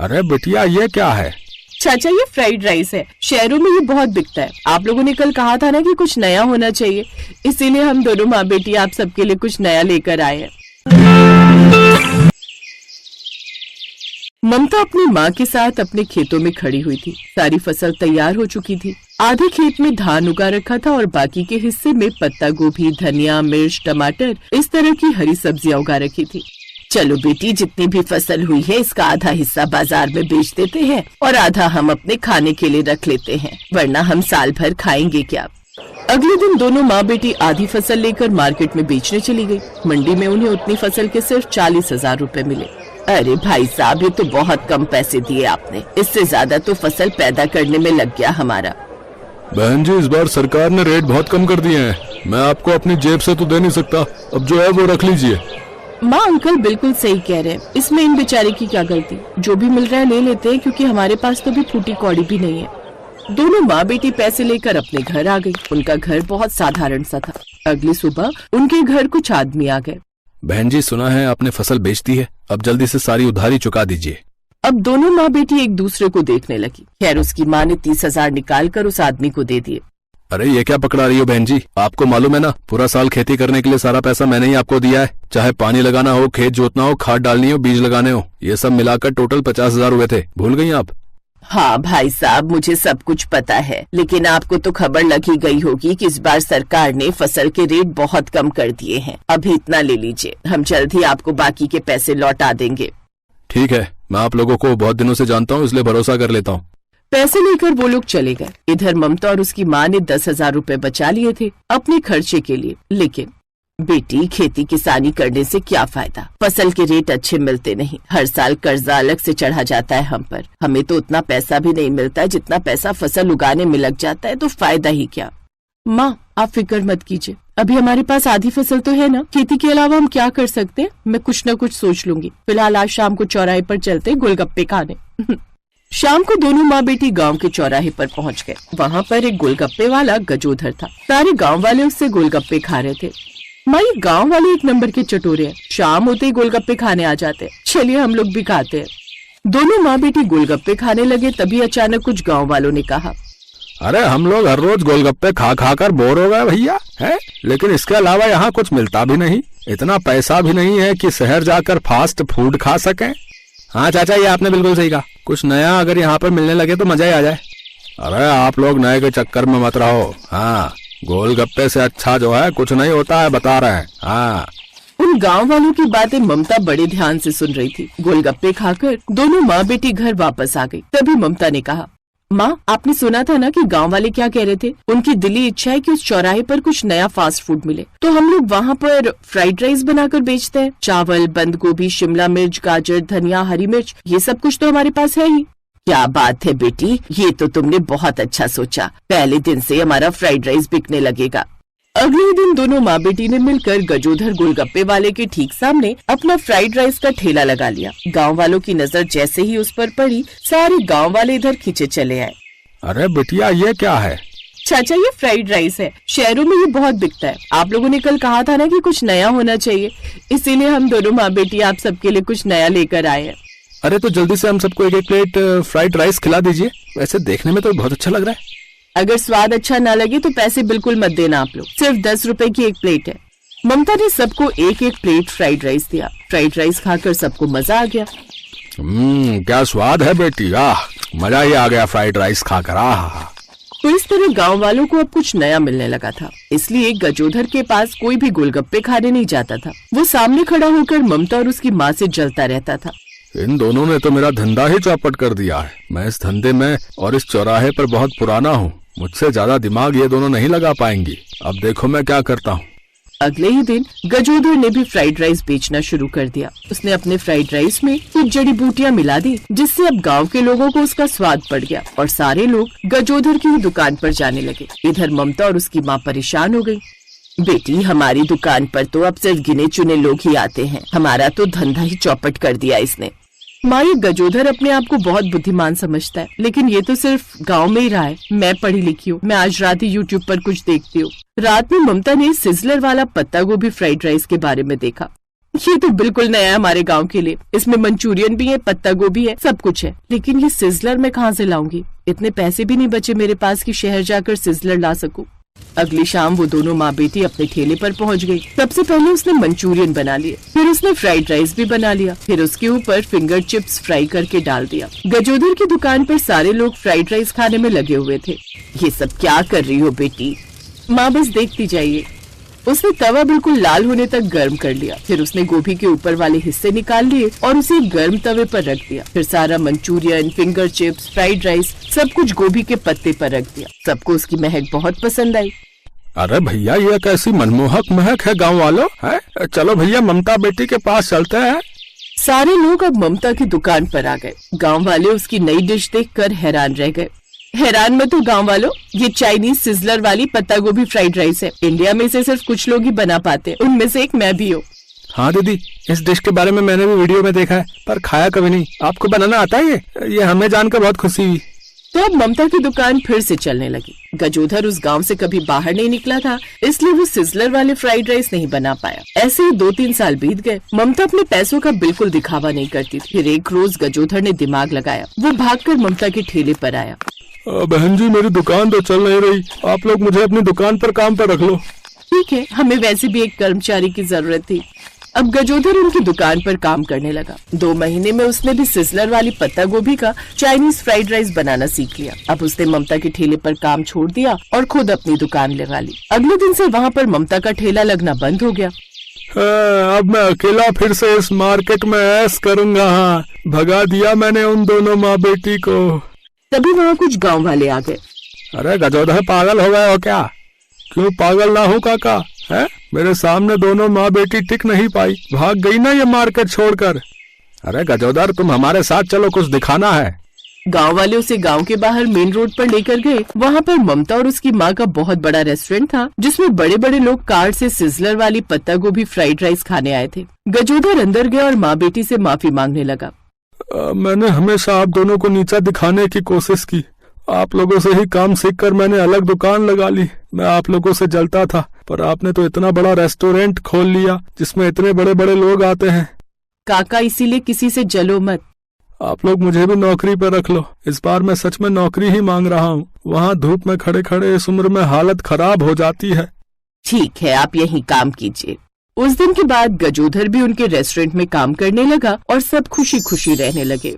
अरे बिटिया ये क्या है? चाचा ये फ्राइड राइस है, शहरों में ये बहुत बिकता है। आप लोगों ने कल कहा था ना कि कुछ नया होना चाहिए, इसीलिए हम दोनों माँ बेटी आप सबके लिए कुछ नया लेकर आए हैं। ममता अपनी माँ के साथ अपने खेतों में खड़ी हुई थी। सारी फसल तैयार हो चुकी थी। आधे खेत में धान उगा रखा था और बाकी के हिस्से में पत्ता गोभी, धनिया, मिर्च, टमाटर, इस तरह की हरी सब्जियां उगा रखी थी। चलो बेटी, जितनी भी फसल हुई है इसका आधा हिस्सा बाजार में बेच देते हैं और आधा हम अपने खाने के लिए रख लेते हैं, वरना हम साल भर खाएंगे क्या। अगले दिन दोनों माँ बेटी आधी फसल लेकर मार्केट में बेचने चली गई। मंडी में उन्हें उतनी फसल के सिर्फ 40,000 रुपए मिले। अरे भाई साहब, ये तो बहुत कम पैसे दिए आपने, इससे ज्यादा तो फसल पैदा करने में लग गया हमारा। बहन जी, इस बार सरकार ने रेट बहुत कम कर दिए हैं, मैं आपको अपनी जेब से तो दे नहीं सकता, अब जो है वो रख लीजिए। माँ अंकल बिल्कुल सही कह रहे हैं, इसमें इन बेचारे की क्या गलती, जो भी मिल रहा है ले लेते हैं, क्योंकि हमारे पास तो भी फूटी कौड़ी भी नहीं है। दोनों माँ बेटी पैसे लेकर अपने घर आ गई। उनका घर बहुत साधारण सा था। अगली सुबह उनके घर कुछ आदमी आ गए। बहन जी, सुना है आपने फसल बेच दी है, अब जल्दी से सारी उधारी चुका दीजिए। अब दोनों माँ बेटी एक दूसरे को देखने लगी। खैर उसकी माँ ने 30,000 निकाल कर उस आदमी को दे दिए। अरे ये क्या पकड़ा रही हो बहन जी, आपको मालूम है ना, पूरा साल खेती करने के लिए सारा पैसा मैंने ही आपको दिया है। चाहे पानी लगाना हो, खेत जोतना हो, खाद डालनी हो, बीज लगाने हो, ये सब मिलाकर टोटल 50,000 हुए थे। भूल गई आप? हाँ भाई साहब, मुझे सब कुछ पता है, लेकिन आपको तो खबर लगी गई होगी कि इस बार सरकार ने फसल के रेट बहुत कम कर दिए हैं। अभी इतना ले लीजिए, हम जल्द ही आपको बाकी के पैसे लौटा देंगे। ठीक है, मैं आप लोगों को बहुत दिनों से जानता हूँ, इसलिए भरोसा कर लेता हूँ। पैसे लेकर वो लोग चले गए। इधर ममता और उसकी माँ ने 10,000 रुपए बचा लिए थे अपने खर्चे के लिए। लेकिन बेटी, खेती किसानी करने से क्या फायदा, फसल के रेट अच्छे मिलते नहीं, हर साल कर्जा अलग से चढ़ा जाता है हम पर। हमें तो उतना पैसा भी नहीं मिलता जितना पैसा फसल उगाने में लग जाता है, तो फायदा ही क्या। माँ आप फिक्र मत कीजिए, अभी हमारे पास आधी फसल तो है ना, खेती के अलावा हम क्या कर सकते हैं, मैं कुछ न कुछ सोच लूंगी। फिलहाल आज शाम को चौराहे पर चलते गोलगप्पे खाने। शाम को दोनों माँ बेटी गांव के चौराहे पर पहुंच गए। वहाँ पर एक गोलगप्पे वाला गजोधर था। सारे गांव वाले उससे गोलगप्पे खा रहे थे। माँ, ये गांव वाले एक नंबर के चटोरे हैं, शाम होते ही गोलगप्पे खाने आ जाते हैं, चलिए हम लोग भी खाते हैं। दोनों माँ बेटी गोलगप्पे खाने लगे, तभी अचानक कुछ गाँव वालों ने कहा, अरे हम लोग हर रोज गोलगप्पे खा खा कर बोर हो गए भैया, है, लेकिन इसके अलावा यहाँ कुछ मिलता भी नहीं, इतना पैसा भी नहीं है कि शहर जाकर फास्ट फूड खा सकें। हाँ चाचा, ये आपने बिल्कुल सही कहा, कुछ नया अगर यहाँ पर मिलने लगे तो मजा ही आ जाए। अरे आप लोग नए के चक्कर में मत रहो, हाँ, गोलगप्पे से अच्छा जो है कुछ नहीं होता है, बता रहे हैं। हाँ। उन गांव वालों की बातें ममता बड़े ध्यान से सुन रही थी। गोलगप्पे खाकर दोनों माँ बेटी घर वापस आ गई। तभी ममता ने कहा, माँ आपने सुना था ना कि गांव वाले क्या कह रहे थे, उनकी दिली इच्छा है कि उस चौराहे पर कुछ नया फास्ट फूड मिले, तो हम लोग वहाँ पर फ्राइड राइस बनाकर बेचते हैं। चावल, बंद गोभी, शिमला मिर्च, गाजर, धनिया, हरी मिर्च, ये सब कुछ तो हमारे पास है ही। क्या बात है बेटी, ये तो तुमने बहुत अच्छा सोचा, पहले दिन से हमारा फ्राइड राइस बिकने लगेगा। अगले दिन दोनों माँ बेटी ने मिलकर गजोधर गोलगप्पे वाले के ठीक सामने अपना फ्राइड राइस का ठेला लगा लिया। गांव वालों की नजर जैसे ही उस पर पड़ी, सारे गांव वाले इधर खींचे चले आए। अरे बिटिया ये क्या है? चाचा ये फ्राइड राइस है, शहरों में ये बहुत बिकता है। आप लोगों ने कल कहा था ना कि कुछ नया होना चाहिए, इसीलिए हम दोनों माँ बेटी आप सबके लिए कुछ नया लेकर आए हैं। अरे तो जल्दी से हम सबको एक एक प्लेट फ्राइड राइस खिला दीजिए, वैसे देखने में तो बहुत अच्छा लग रहा है। अगर स्वाद अच्छा ना लगे तो पैसे बिल्कुल मत देना आप लोग, सिर्फ 10 रुपए की एक प्लेट है। ममता ने सबको एक एक प्लेट फ्राइड राइस दिया। फ्राइड राइस खाकर सबको मजा आ गया। क्या स्वाद है बेटी, आह, मजा ही आ गया फ्राइड राइस खाकर। आह। तो इस तरह गांव वालों को अब कुछ नया मिलने लगा था, इसलिए गजोधर के पास कोई भी गोलगप्पे खाने नहीं जाता था। वो सामने खड़ा होकर ममता और उसकी माँ से जलता रहता था। इन दोनों ने तो मेरा धंधा ही चौपट कर दिया है। मैं इस धंधे में और इस चौराहे पर बहुत पुराना हूँ, मुझसे ज्यादा दिमाग ये दोनों नहीं लगा पाएंगी। अब देखो मैं क्या करता हूँ। अगले ही दिन गजोधर ने भी फ्राइड राइस बेचना शुरू कर दिया। उसने अपने फ्राइड राइस में कुछ जड़ी बूटियां मिला दी, जिससे अब गांव के लोगों को उसका स्वाद पड़ गया और सारे लोग गजोधर की ही दुकान पर जाने लगे। इधर ममता और उसकी माँ परेशान हो गई। बेटी, हमारी दुकान पर तो अब सिर्फ गिने चुने लोग ही आते हैं, हमारा तो धंधा ही चौपट कर दिया इसने। माँ, ये गजोधर अपने आप को बहुत बुद्धिमान समझता है, लेकिन ये तो सिर्फ गांव में ही रहा है। मैं पढ़ी लिखी हूँ, मैं आज रात ही यूट्यूब पर कुछ देखती हूँ। रात में ममता ने सिजलर वाला पत्ता गोभी फ्राइड राइस के बारे में देखा। ये तो बिल्कुल नया है हमारे गांव के लिए। इसमें मंचूरियन भी है, पत्ता गोभी है, सब कुछ है। लेकिन ये सिजलर मैं कहाँ से लाऊंगी? इतने पैसे भी नहीं बचे मेरे पास कि शहर जाकर सिजलर ला सकूं। अगली शाम वो दोनों माँ बेटी अपने ठेले पर पहुँच गई। सबसे पहले उसने मंचूरियन बना लिए, फिर उसने फ्राइड राइस भी बना लिया, फिर उसके ऊपर फिंगर चिप्स फ्राई करके डाल दिया। गजोदर की दुकान पर सारे लोग फ्राइड राइस खाने में लगे हुए थे। ये सब क्या कर रही हो बेटी? माँ बस देखती जाइए। उसने तवा बिल्कुल लाल होने तक गर्म कर लिया, फिर उसने गोभी के ऊपर वाले हिस्से निकाल लिए और उसे गर्म तवे पर रख दिया। फिर सारा Manchurian, finger chips, fried rice सब कुछ गोभी के पत्ते पर रख दिया। सबको उसकी महक बहुत पसंद आई। अरे भैया, ये कैसी मनमोहक महक है गांव वालों, है? चलो भैया, ममता बेटी के पास चलते हैं। सारे लोग अब ममता की दुकान पर आ गए। गांव वाले उसकी नई डिश देखकर हैरान रह गए। हैरान मत हो गांव वालों, ये चाइनीज सिजलर वाली पत्ता गोभी फ्राइड राइस है। इंडिया में इसे सिर्फ कुछ लोग ही बना पाते हैं, उनमें से एक मैं भी हूँ। हाँ दीदी, इस डिश के बारे में मैंने भी वीडियो में देखा है, पर खाया कभी नहीं। आपको बनाना आता है ये हमें जानकर बहुत खुशी हुई। तो अब ममता की दुकान फिर से चलने लगी। गजोधर उस गांव से कभी बाहर नहीं निकला था, इसलिए वो सिजलर वाले फ्राइड राइस नहीं बना पाया। ऐसे ही 2-3 साल बीत गए। ममता अपने पैसों का बिल्कुल दिखावा नहीं करती थी। फिर एक रोज गजोधर ने दिमाग लगाया। वो भागकर ममता के ठेले पर आया। बहन जी, मेरी दुकान तो चल नहीं रही, आप लोग मुझे अपनी दुकान पर काम पर रख लो। ठीक है, हमें वैसे भी एक कर्मचारी की जरूरत थी। अब गजोधर उनकी दुकान पर काम करने लगा। 2 महीने में उसने भी सिजलर वाली पत्ता गोभी का चाइनीज फ्राइड राइस बनाना सीख लिया। अब उसने ममता के ठेले पर काम छोड़ दिया और खुद अपनी दुकान लगा ली। अगले दिन से वहाँ पर ममता का ठेला लगना बंद हो गया। अब मैं अकेला फिर से इस मार्केट में ऐश करूँगा। हाँ, भगा दिया मैंने उन दोनों माँ बेटी को। तभी वहाँ कुछ गाँव वाले आ गए। अरे गजोधर, पागल हो गए हो क्या? क्यों पागल ना हो काका, है? मेरे सामने दोनों माँ बेटी टिक नहीं पाई, भाग गई ना ये मार्केट छोड़कर। अरे गजोधर, तुम हमारे साथ चलो, कुछ दिखाना है। गांव वाले उसे गांव के बाहर मेन रोड पर लेकर गए। वहाँ पर ममता और उसकी माँ का बहुत बड़ा रेस्टोरेंट था, जिसमें बड़े बड़े लोग कार से सिजलर वाली पत्ता गोभी फ्राइड राइस खाने आए थे। गजोधर अंदर गया और माँ बेटी से माफी मांगने लगा। मैंने हमेशा आप दोनों को नीचा दिखाने की कोशिश की। आप लोगों से ही काम सीखकर मैंने अलग दुकान लगा ली। मैं आप लोगों से जलता था, पर आपने तो इतना बड़ा रेस्टोरेंट खोल लिया जिसमें इतने बड़े बड़े लोग आते हैं। काका, इसीलिए किसी से जलो मत। आप लोग मुझे भी नौकरी पर रख लो। इस बार मैं सच में नौकरी ही मांग रहा हूँ। वहाँ धूप में खड़े खड़े इस उम्र में हालत खराब हो जाती है। ठीक है, आप यहीं काम कीजिए। उस दिन के बाद गजोधर भी उनके रेस्टोरेंट में काम करने लगा और सब खुशी खुशी रहने लगे।